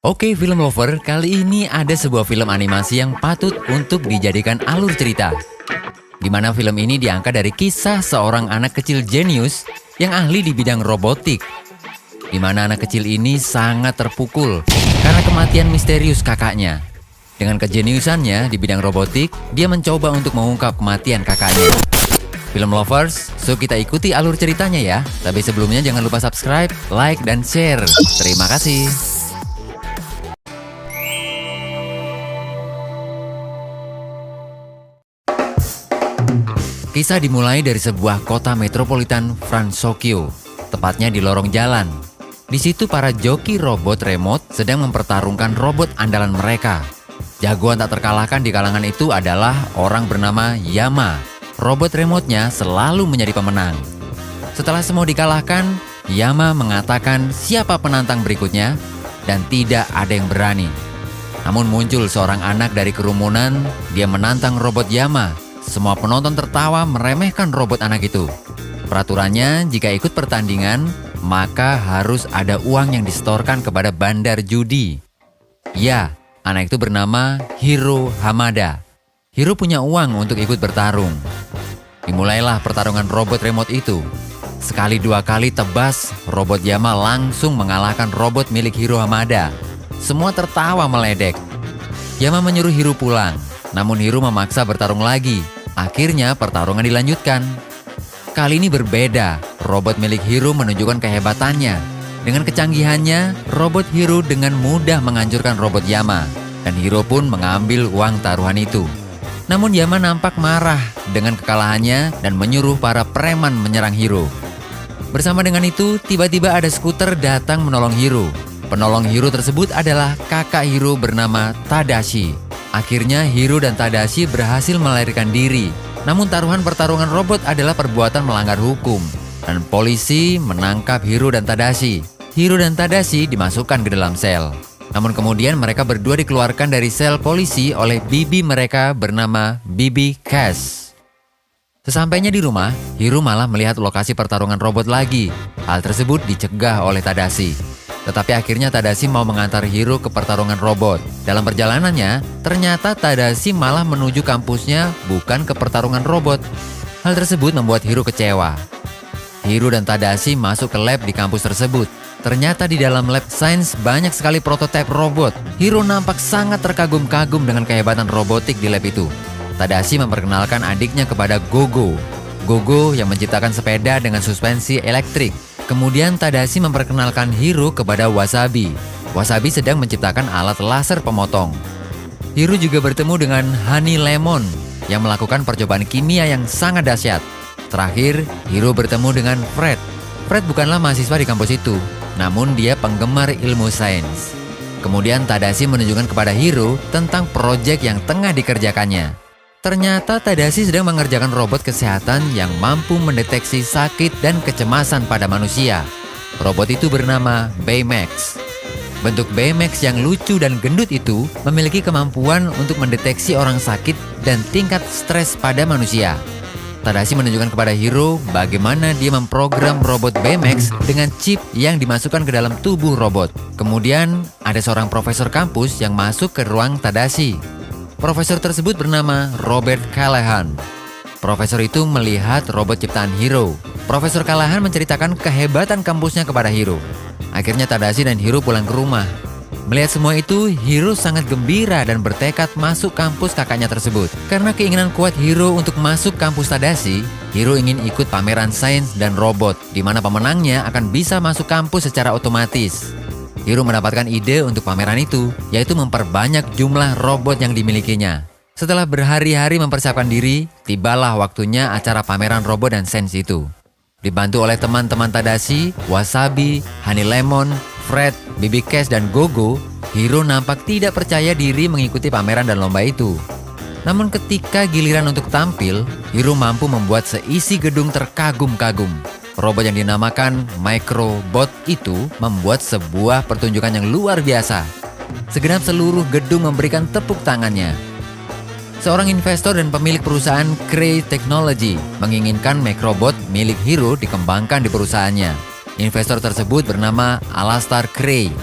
Oke film lover, kali ini ada sebuah film animasi yang patut untuk dijadikan alur cerita. Di mana film ini diangkat dari kisah seorang anak kecil jenius yang ahli di bidang robotik. Di mana anak kecil ini sangat terpukul karena kematian misterius kakaknya. Dengan kejeniusannya di bidang robotik, dia mencoba untuk mengungkap kematian kakaknya. Film lovers, so kita ikuti alur ceritanya ya. Tapi sebelumnya jangan lupa subscribe, like, dan share. Terima kasih. Kisah dimulai dari sebuah kota metropolitan Fransokyo, tepatnya di lorong jalan. Di situ para joki robot remote sedang mempertarungkan robot andalan mereka. Jagoan tak terkalahkan di kalangan itu adalah orang bernama Yama. Robot remote-nya selalu menjadi pemenang. Setelah semua dikalahkan, Yama mengatakan siapa penantang berikutnya dan tidak ada yang berani. Namun muncul seorang anak dari kerumunan, dia menantang robot Yama. Semua penonton tertawa meremehkan robot anak itu. Peraturannya, jika ikut pertandingan, maka harus ada uang yang disetorkan kepada bandar judi. Ya, anak itu bernama Hiro Hamada. Hiro punya uang untuk ikut bertarung. Dimulailah pertarungan robot remote itu. Sekali dua kali tebas, robot Yama langsung mengalahkan robot milik Hiro Hamada. Semua tertawa meledek. Yama menyuruh Hiro pulang, namun Hiro memaksa bertarung lagi. Akhirnya pertarungan dilanjutkan. Kali ini berbeda, robot milik Hiro menunjukkan kehebatannya. Dengan kecanggihannya, robot Hiro dengan mudah menghancurkan robot Yama. Dan Hiro pun mengambil uang taruhan itu. Namun Yama nampak marah dengan kekalahannya dan menyuruh para preman menyerang Hiro. Bersama dengan itu, tiba-tiba ada skuter datang menolong Hiro. Penolong Hiro tersebut adalah kakak Hiro bernama Tadashi. Akhirnya Hiro dan Tadashi berhasil melarikan diri. Namun taruhan pertarungan robot adalah perbuatan melanggar hukum. Dan polisi menangkap Hiro dan Tadashi. Hiro dan Tadashi dimasukkan ke dalam sel. Namun kemudian mereka berdua dikeluarkan dari sel polisi oleh bibi mereka bernama Bibi Cash. Sesampainya di rumah, Hiro malah melihat lokasi pertarungan robot lagi. Hal tersebut dicegah oleh Tadashi. Tetapi akhirnya Tadashi mau mengantar Hiro ke pertarungan robot. Dalam perjalanannya, ternyata Tadashi malah menuju kampusnya bukan ke pertarungan robot. Hal tersebut membuat Hiro kecewa. Hiro dan Tadashi masuk ke lab di kampus tersebut. Ternyata di dalam lab sains banyak sekali prototipe robot. Hiro nampak sangat terkagum-kagum dengan kehebatan robotik di lab itu. Tadashi memperkenalkan adiknya kepada Gogo. Gogo yang menciptakan sepeda dengan suspensi elektrik. Kemudian Tadashi memperkenalkan Hiro kepada Wasabi. Wasabi sedang menciptakan alat laser pemotong. Hiro juga bertemu dengan Honey Lemon yang melakukan percobaan kimia yang sangat dahsyat. Terakhir, Hiro bertemu dengan Fred. Fred bukanlah mahasiswa di kampus itu, namun dia penggemar ilmu sains. Kemudian Tadashi menunjukkan kepada Hiro tentang proyek yang tengah dikerjakannya. Ternyata Tadashi sedang mengerjakan robot kesehatan yang mampu mendeteksi sakit dan kecemasan pada manusia. Robot itu bernama Baymax. Bentuk Baymax yang lucu dan gendut itu memiliki kemampuan untuk mendeteksi orang sakit dan tingkat stres pada manusia. Tadashi menunjukkan kepada Hiro bagaimana dia memprogram robot Baymax dengan chip yang dimasukkan ke dalam tubuh robot. Kemudian ada seorang profesor kampus yang masuk ke ruang Tadashi. Profesor tersebut bernama Robert Callahan. Profesor itu melihat robot ciptaan Hiro. Profesor Callahan menceritakan kehebatan kampusnya kepada Hiro. Akhirnya Tadashi dan Hiro pulang ke rumah. Melihat semua itu, Hiro sangat gembira dan bertekad masuk kampus kakaknya tersebut. Karena keinginan kuat Hiro untuk masuk kampus Tadashi, Hiro ingin ikut pameran sains dan robot, di mana pemenangnya akan bisa masuk kampus secara otomatis. Hiro mendapatkan ide untuk pameran itu, yaitu memperbanyak jumlah robot yang dimilikinya. Setelah berhari-hari mempersiapkan diri, tibalah waktunya acara pameran robot dan sains itu. Dibantu oleh teman-teman Tadashi, Wasabi, Honey Lemon, Fred, Bibi Cash, dan Gogo, Hiro nampak tidak percaya diri mengikuti pameran dan lomba itu. Namun ketika giliran untuk tampil, Hiro mampu membuat seisi gedung terkagum-kagum. Robot yang dinamakan Microbot itu membuat sebuah pertunjukan yang luar biasa. Segenap seluruh gedung memberikan tepuk tangannya. Seorang investor dan pemilik perusahaan Cray Technology menginginkan Microbot milik Hiro dikembangkan di perusahaannya. Investor tersebut bernama Alastar Cray.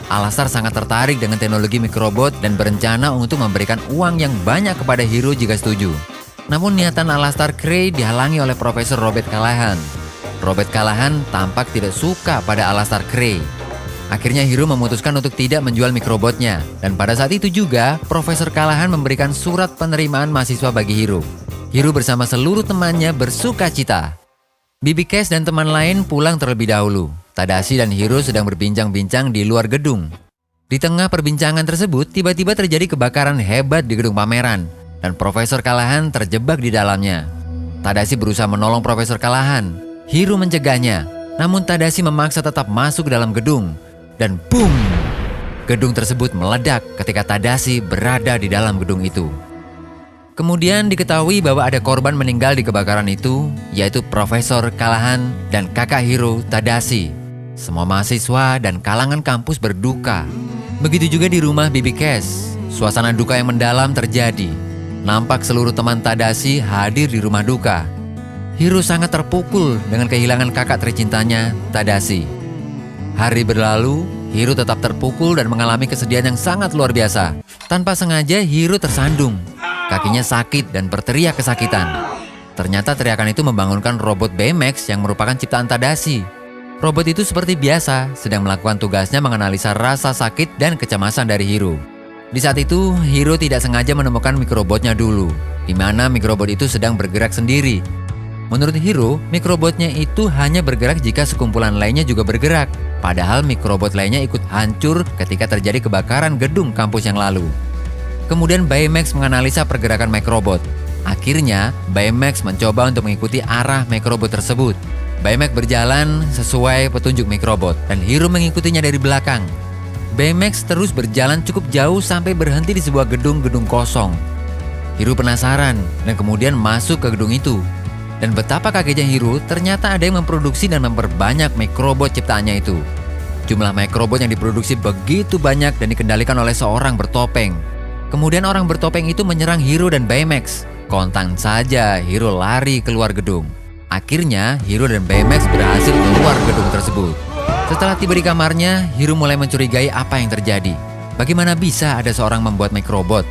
Alastar sangat tertarik dengan teknologi mikrobot dan berencana untuk memberikan uang yang banyak kepada Hiro jika setuju. Namun niatan Alastar Kray dihalangi oleh Profesor Robert Callahan. Robert Callahan tampak tidak suka pada Alastar Kray. Akhirnya Hiro memutuskan untuk tidak menjual mikrobotnya. Dan pada saat itu juga, Profesor Callahan memberikan surat penerimaan mahasiswa bagi Hiro. Hiro bersama seluruh temannya bersuka cita. BB Cash dan teman lain pulang terlebih dahulu. Tadashi dan Hiro sedang berbincang-bincang di luar gedung. Di tengah perbincangan tersebut, tiba-tiba terjadi kebakaran hebat di gedung pameran. Dan Profesor Callahan terjebak di dalamnya. Tadashi berusaha menolong Profesor Callahan. Hiro mencegahnya. Namun Tadashi memaksa tetap masuk ke dalam gedung. Dan boom! Gedung tersebut meledak ketika Tadashi berada di dalam gedung itu. Kemudian diketahui bahwa ada korban meninggal di kebakaran itu, yaitu Profesor Callahan dan kakak Hiro, Tadashi. Semua mahasiswa dan kalangan kampus berduka. Begitu juga di rumah BB Cash. Suasana duka yang mendalam terjadi. Nampak seluruh teman Tadashi hadir di rumah duka. Hiro sangat terpukul dengan kehilangan kakak tercintanya, Tadashi. Hari berlalu, Hiro tetap terpukul dan mengalami kesedihan yang sangat luar biasa. Tanpa sengaja, Hiro tersandung. Kakinya sakit dan berteriak kesakitan. Ternyata teriakan itu membangunkan robot Baymax yang merupakan ciptaan Tadashi. Robot itu seperti biasa, sedang melakukan tugasnya menganalisa rasa sakit dan kecemasan dari Hiro. Di saat itu, Hiro tidak sengaja menemukan mikrobotnya dulu, di mana mikrobot itu sedang bergerak sendiri. Menurut Hiro, mikrobotnya itu hanya bergerak jika sekumpulan lainnya juga bergerak. Padahal mikrobot lainnya ikut hancur ketika terjadi kebakaran gedung kampus yang lalu. Kemudian Baymax menganalisa pergerakan mikrobot. Akhirnya, Baymax mencoba untuk mengikuti arah mikrobot tersebut. Baymax berjalan sesuai petunjuk mikrobot dan Hiro mengikutinya dari belakang. Baymax terus berjalan cukup jauh sampai berhenti di sebuah gedung kosong. Hiro penasaran dan kemudian masuk ke gedung itu. Dan betapa kagetnya Hiro, ternyata ada yang memproduksi dan memperbanyak mikrobot ciptaannya itu. Jumlah mikrobot yang diproduksi begitu banyak dan dikendalikan oleh seorang bertopeng. Kemudian orang bertopeng itu menyerang Hiro dan Baymax. Kontan saja Hiro lari keluar gedung. Akhirnya, Hiro dan Baymax berhasil keluar gedung tersebut. Setelah tiba di kamarnya, Hiro mulai mencurigai apa yang terjadi. Bagaimana bisa ada seorang membuat mikrobot?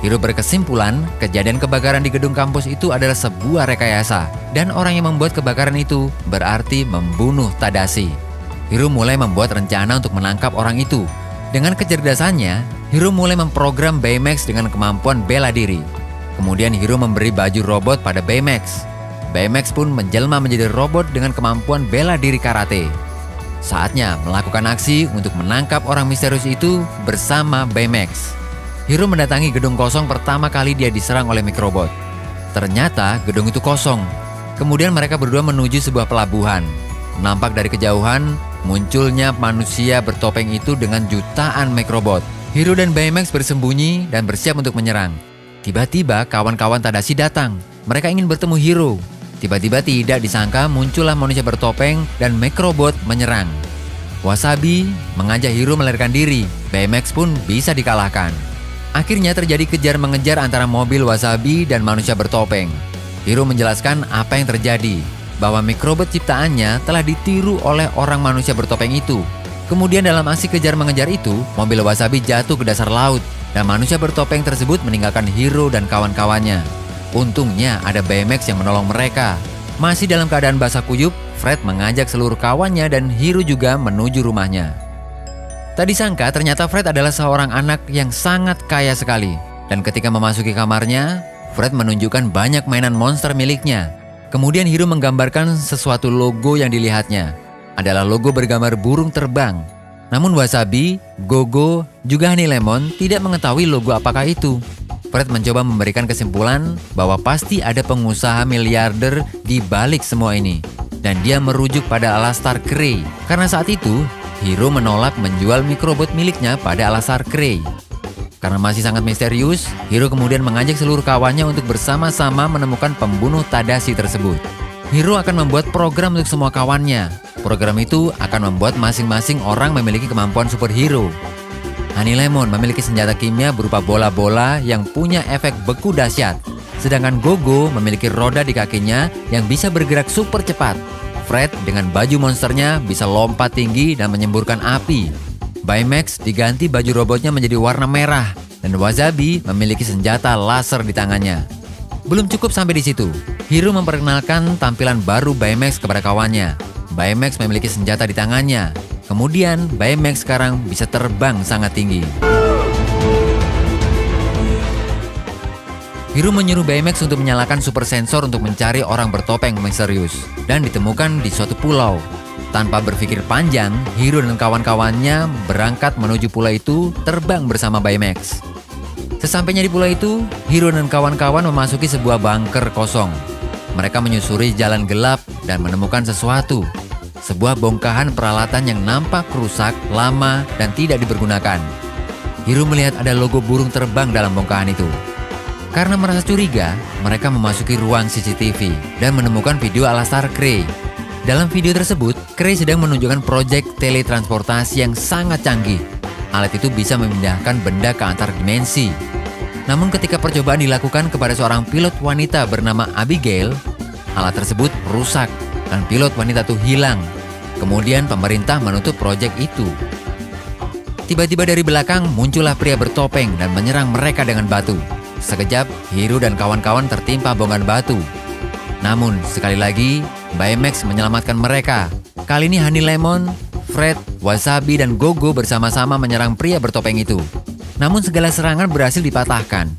Hiro berkesimpulan, kejadian kebakaran di gedung kampus itu adalah sebuah rekayasa. Dan orang yang membuat kebakaran itu berarti membunuh Tadashi. Hiro mulai membuat rencana untuk menangkap orang itu. Dengan kecerdasannya, Hiro mulai memprogram Baymax dengan kemampuan bela diri. Kemudian Hiro memberi baju robot pada Baymax. Baymax pun menjelma menjadi robot dengan kemampuan bela diri karate. Saatnya melakukan aksi untuk menangkap orang misterius itu bersama Baymax. Hiro mendatangi gedung kosong pertama kali dia diserang oleh mikrobot. Ternyata gedung itu kosong. Kemudian mereka berdua menuju sebuah pelabuhan. Nampak dari kejauhan, munculnya manusia bertopeng itu dengan jutaan mikrobot. Hiro dan Baymax bersembunyi dan bersiap untuk menyerang. Tiba-tiba kawan-kawan Tadashi datang. Mereka ingin bertemu Hiro. Tiba-tiba tidak disangka muncullah manusia bertopeng dan mikrobot menyerang. Wasabi mengajak Hiro melarikan diri. Baymax pun bisa dikalahkan. Akhirnya terjadi kejar-mengejar antara mobil Wasabi dan manusia bertopeng. Hiro menjelaskan apa yang terjadi, bahwa mikrobot ciptaannya telah ditiru oleh orang manusia bertopeng itu. Kemudian dalam aksi kejar-mengejar itu, mobil Wasabi jatuh ke dasar laut dan manusia bertopeng tersebut meninggalkan Hiro dan kawan-kawannya. Untungnya ada Baymax yang menolong mereka. Masih dalam keadaan basah kuyup, Fred mengajak seluruh kawannya dan Hiro juga menuju rumahnya. Tak disangka ternyata Fred adalah seorang anak yang sangat kaya sekali. Dan ketika memasuki kamarnya, Fred menunjukkan banyak mainan monster miliknya. Kemudian Hiro menggambarkan sesuatu logo yang dilihatnya. Adalah logo bergambar burung terbang. Namun Wasabi, Gogo, juga Honey Lemon tidak mengetahui logo apakah itu. Fred mencoba memberikan kesimpulan bahwa pasti ada pengusaha miliarder di balik semua ini. Dan dia merujuk pada Alastar Kray. Karena saat itu, Hiro menolak menjual mikrobot miliknya pada Alastar Kray. Karena masih sangat misterius, Hiro kemudian mengajak seluruh kawannya untuk bersama-sama menemukan pembunuh Tadashi tersebut. Hiro akan membuat program untuk semua kawannya. Program itu akan membuat masing-masing orang memiliki kemampuan superhero. Honey Lemon memiliki senjata kimia berupa bola-bola yang punya efek beku dahsyat. Sedangkan Gogo memiliki roda di kakinya yang bisa bergerak super cepat. Fred dengan baju monsternya bisa lompat tinggi dan menyemburkan api. Baymax diganti baju robotnya menjadi warna merah dan Wasabi memiliki senjata laser di tangannya. Belum cukup sampai di situ, Hiro memperkenalkan tampilan baru Baymax kepada kawannya. Baymax memiliki senjata di tangannya. Kemudian Baymax sekarang bisa terbang sangat tinggi. Hiro menyuruh Baymax untuk menyalakan super sensor untuk mencari orang bertopeng misterius dan ditemukan di suatu pulau. Tanpa berpikir panjang, Hiro dan kawan-kawannya berangkat menuju pulau itu terbang bersama Baymax. Sesampainya di pulau itu, Hiro dan kawan-kawan memasuki sebuah bunker kosong. Mereka menyusuri jalan gelap dan menemukan sesuatu. Sebuah bongkahan peralatan yang nampak rusak, lama, dan tidak dipergunakan. Hiro melihat ada logo burung terbang dalam bongkahan itu. Karena merasa curiga, mereka memasuki ruang CCTV dan menemukan video Alastar Krei. Dalam video tersebut, Krei sedang menunjukkan proyek teletransportasi yang sangat canggih. Alat itu bisa memindahkan benda ke antar dimensi. Namun ketika percobaan dilakukan kepada seorang pilot wanita bernama Abigail, alat tersebut rusak dan pilot wanita itu hilang. Kemudian pemerintah menutup proyek itu. Tiba-tiba dari belakang muncullah pria bertopeng dan menyerang mereka dengan batu. Sekejap, Hiro dan kawan-kawan tertimpa bongkahan batu. Namun, sekali lagi, Baymax menyelamatkan mereka. Kali ini Honey Lemon, Fred, Wasabi, dan Gogo bersama-sama menyerang pria bertopeng itu. Namun segala serangan berhasil dipatahkan.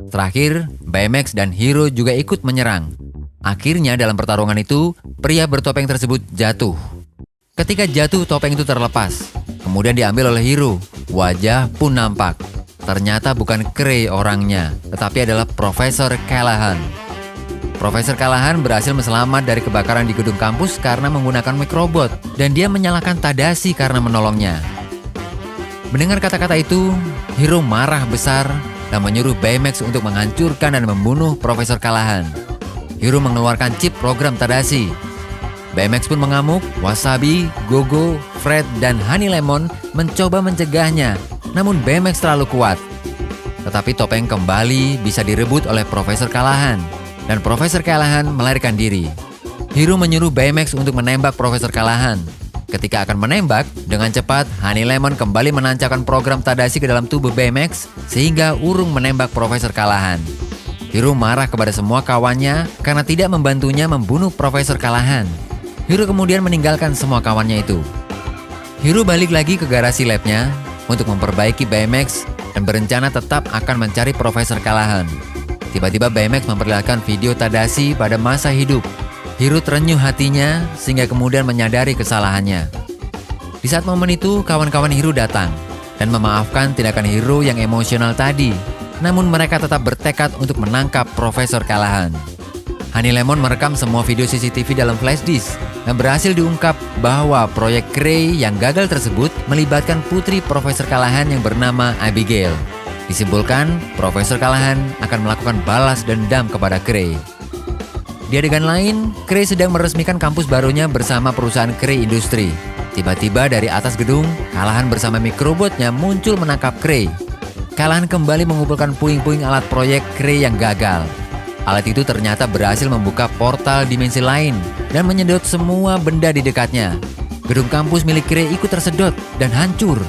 Terakhir, Baymax dan Hiro juga ikut menyerang. Akhirnya dalam pertarungan itu, pria bertopeng tersebut jatuh. Ketika jatuh, topeng itu terlepas. Kemudian diambil oleh Hiro. Wajah pun nampak. Ternyata bukan Krei orangnya, tetapi adalah Profesor Callahan. Profesor Callahan berhasil selamat dari kebakaran di gedung kampus karena menggunakan mikrobot, dan dia menyalahkan Tadashi karena menolongnya. Mendengar kata-kata itu, Hiro marah besar dan menyuruh Baymax untuk menghancurkan dan membunuh Profesor Callahan. Hiro mengeluarkan chip program Tadashi. Baymax pun mengamuk, Wasabi, Gogo, Fred, dan Honey Lemon mencoba mencegahnya. Namun Baymax terlalu kuat. Tetapi topeng kembali bisa direbut oleh Profesor Callahan. Dan Profesor Callahan melarikan diri. Hiro menyuruh Baymax untuk menembak Profesor Callahan. Ketika akan menembak, dengan cepat Honey Lemon kembali menancapkan program Tadashi ke dalam tubuh Baymax sehingga urung menembak Profesor Callahan. Hiro marah kepada semua kawannya karena tidak membantunya membunuh Profesor Callahan. Hiro kemudian meninggalkan semua kawannya itu. Hiro balik lagi ke garasi labnya untuk memperbaiki Baymax dan berencana tetap akan mencari Profesor Callahan. Tiba-tiba Baymax memperlihatkan video Tadashi pada masa hidup. Hiro terenyuh hatinya sehingga kemudian menyadari kesalahannya. Di saat momen itu, kawan-kawan Hiro datang dan memaafkan tindakan Hiro yang emosional tadi. Namun mereka tetap bertekad untuk menangkap Profesor Callahan. Honey Lemon merekam semua video CCTV dalam flash disk dan berhasil diungkap bahwa proyek Krei yang gagal tersebut melibatkan putri Profesor Callahan yang bernama Abigail. Disimpulkan, Profesor Callahan akan melakukan balas dendam kepada Krei. Di adegan lain, Krei sedang meresmikan kampus barunya bersama perusahaan Krei Industri. Tiba-tiba dari atas gedung, Callahan bersama mikrobotnya muncul menangkap Krei. Callahan kembali mengumpulkan puing-puing alat proyek Krei yang gagal. Alat itu ternyata berhasil membuka portal dimensi lain dan menyedot semua benda di dekatnya. Gedung kampus milik Krei ikut tersedot dan hancur.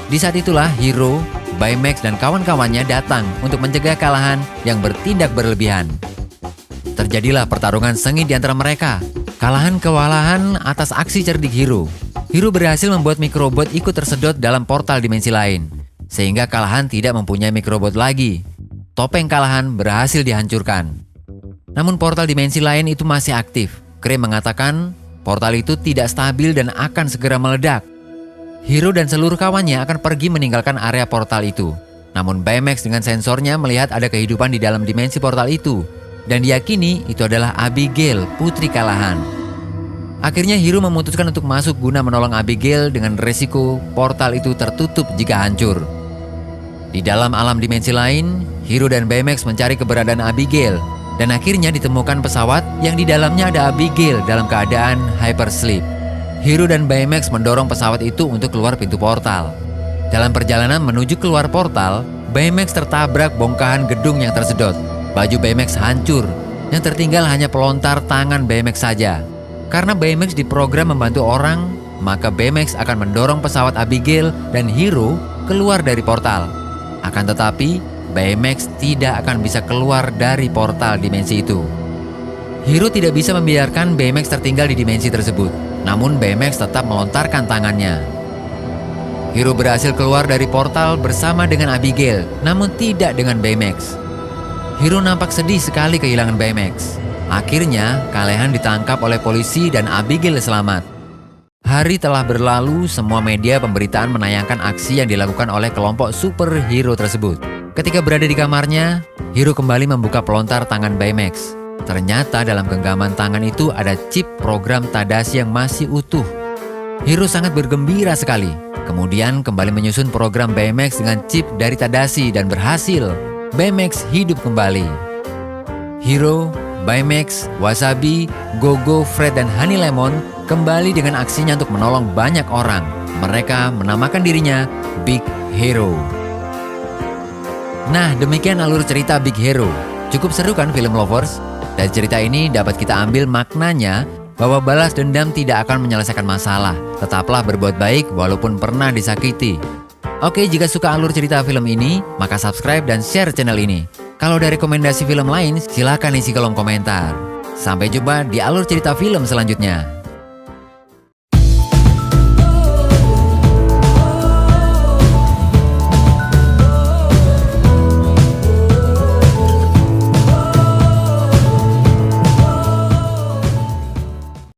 Di saat itulah Hiro, Baymax, dan kawan-kawannya datang untuk mencegah Callahan yang bertindak berlebihan. Terjadilah pertarungan sengit di antara mereka. Callahan kewalahan atas aksi cerdik Hiro. Hiro berhasil membuat mikrobot ikut tersedot dalam portal dimensi lain, sehingga Callahan tidak mempunyai mikrobot lagi. Topeng Callahan berhasil dihancurkan. Namun portal dimensi lain itu masih aktif. Krei mengatakan portal itu tidak stabil dan akan segera meledak. Hiro dan seluruh kawannya akan pergi meninggalkan area portal itu. Namun Baymax dengan sensornya melihat ada kehidupan di dalam dimensi portal itu dan diyakini itu adalah Abigail, putri Callahan. Akhirnya Hiro memutuskan untuk masuk guna menolong Abigail dengan resiko portal itu tertutup jika hancur. Di dalam alam dimensi lain, Hiro dan Baymax mencari keberadaan Abigail dan akhirnya ditemukan pesawat yang di dalamnya ada Abigail dalam keadaan hypersleep. Hiro dan Baymax mendorong pesawat itu untuk keluar pintu portal. Dalam perjalanan menuju keluar portal, Baymax tertabrak bongkahan gedung yang tersedot. Baju Baymax hancur, yang tertinggal hanya pelontar tangan Baymax saja. Karena Baymax diprogram membantu orang, maka Baymax akan mendorong pesawat Abigail dan Hero keluar dari portal. Akan tetapi, Baymax tidak akan bisa keluar dari portal dimensi itu. Hero tidak bisa membiarkan Baymax tertinggal di dimensi tersebut, namun Baymax tetap melontarkan tangannya. Hero berhasil keluar dari portal bersama dengan Abigail, namun tidak dengan Baymax. Hero nampak sedih sekali kehilangan Baymax. Akhirnya, Callahan ditangkap oleh polisi dan Abigail selamat. Hari telah berlalu, semua media pemberitaan menayangkan aksi yang dilakukan oleh kelompok superhero tersebut. Ketika berada di kamarnya, Hero kembali membuka pelontar tangan Baymax. Ternyata dalam genggaman tangan itu ada chip program Tadashi yang masih utuh. Hero sangat bergembira sekali. Kemudian kembali menyusun program Baymax dengan chip dari Tadashi dan berhasil. Baymax hidup kembali. Hero, Baymax, Wasabi, Gogo, Fred, dan Honey Lemon kembali dengan aksinya untuk menolong banyak orang. Mereka menamakan dirinya Big Hero. Nah, demikian alur cerita Big Hero. Cukup seru kan film lovers? Dari cerita ini dapat kita ambil maknanya bahwa balas dendam tidak akan menyelesaikan masalah. Tetaplah berbuat baik walaupun pernah disakiti. Oke, jika suka alur cerita film ini, maka subscribe dan share channel ini. Kalau ada rekomendasi film lain, silakan isi kolom komentar. Sampai jumpa di alur cerita film selanjutnya.